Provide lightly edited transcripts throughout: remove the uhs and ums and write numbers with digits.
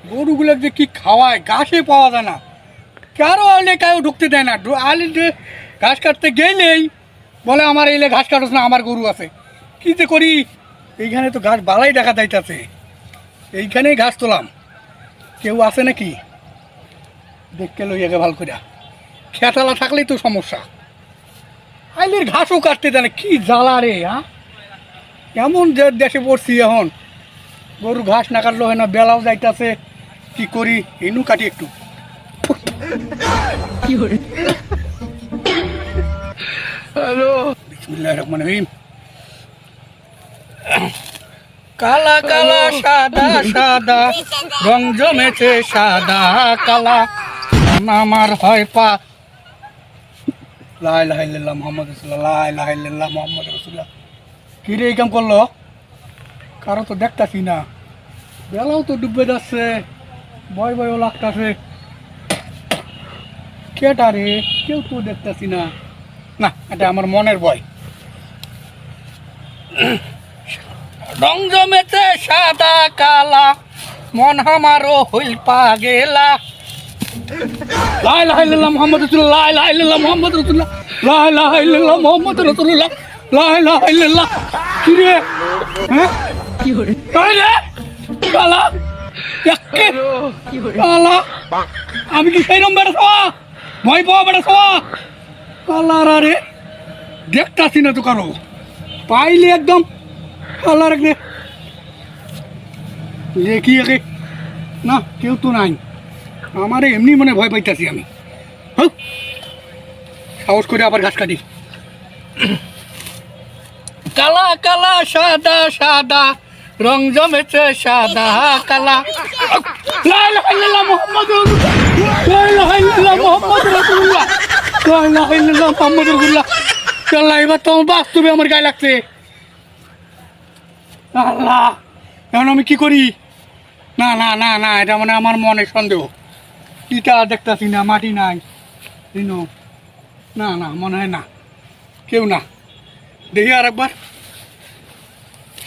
গরুগুলো যে কি খাওয়ায়, ঘাসে পাওয়া যায় না, কারো আলে কেউ ঢুকতে দেয় না। আলে যে ঘাস কাটতে গেলেই বলে আমার এলে ঘাস কাটছ না, আমার গরু আছে। কী যে করি, এইখানে তো ঘাস বালাই দেখা যাইতেছে, এইখানেই ঘাস তোলাম। কেউ আছে নাকি দেখতে লই আগে ভাল করে, খেতালা থাকলেই তো সমস্যা। আইলের ঘাসও কাটতে দেয় না, কি জ্বালা রে। হ্যাঁ, কেমন যে দেশে পড়ছি এখন, গরু ঘাস না কাটলে হয় না, বেলাও যাইতেছে। কি করি, ইনু কাটি একটু। হ্যালো, বিসমিল্লাহির রহমানির রহিম। কালা কালা সাদা সাদা রং জমেছে সাদা কালা, আমার হয় পা। লা ইলাহা ইল্লাল্লাহ মুহাম্মাদুর রাসূলুল্লাহ, লা ইলাহা ইল্লাল্লাহ মুহাম্মাদুর রাসূলুল্লাহ। কি রে, এই কাম করলো? কারো তো দেখতাছি না, বেলাও তো ডুবে যাচ্ছে, ভয় ভয়ও লাগতাছে। কেটা রে, কেউ তো দেখতাছি না। না, এটা আমার মনের ভয়। রং জমেছে সাদা কালা, মন আমারও হইল পাগেলা। লা ইলাহা ইল্লাল্লাহ মুহাম্মাদুর রাসূলুল্লাহ, লা ইলাহা ইল্লাল্লাহ মুহাম্মাদুর রাসূলুল্লাহ, লা ইলাহা ইল্লাল্লাহ মুহাম্মাদুর রাসূলুল্লাহ, লা ইলাহা ইল্লাল্লাহ। কি রে, হ্যাঁ কি হরে তাই রে কালা, একে কালা। আমি কি সেই রকম বেড়া সওয়া, ভয় পাওয়া বেড়া সওয়া কালা রে? দেখতাছি না তো কারো, পাইলে একদম কালা রে দেখি একে। না, কেউ তো নাই, আমারে এমনি মনে ভয় পাইতাছি আমি। হোক, সাহস করে আবার ঘাস কাটি। কালা কালা সাদা সাদা রং জমেছে সাদা কালা, লা ইলাহা ইল্লাল্লাহ মুহাম্মাদুর রাসূলুল্লাহ, লা ইলাহা ইল্লাল্লাহ মুহাম্মাদুর রাসূলুল্লাহ, লা ইলাহা ইল্লাল্লাহ মুহাম্মাদুর রাসূলুল্লাহ। আল্লাহ, এবার তো আমার বাস্তবে আমার গায়ে লাগছে। আল্লাহ, এখন আমি কি করি? না না না না, এটা মানে আমার মনে সন্দেহ। ইটা দেখতাছি না, মাটি নাই, না না, মনে হয় না, কেউ না। দেখি আর একবার।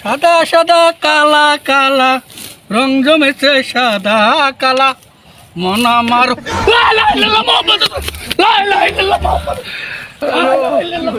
সাদা সাদা কালা কালা রং জমেছে সাদা কালা, মন আমার। লা ইলাহা ইল্লাল্লাহ মুহাম্মাদুর রাসূলুল্লাহ, লা ইলাহা ইল্লাল্লাহ মুহাম্মাদুর রাসূলুল্লাহ।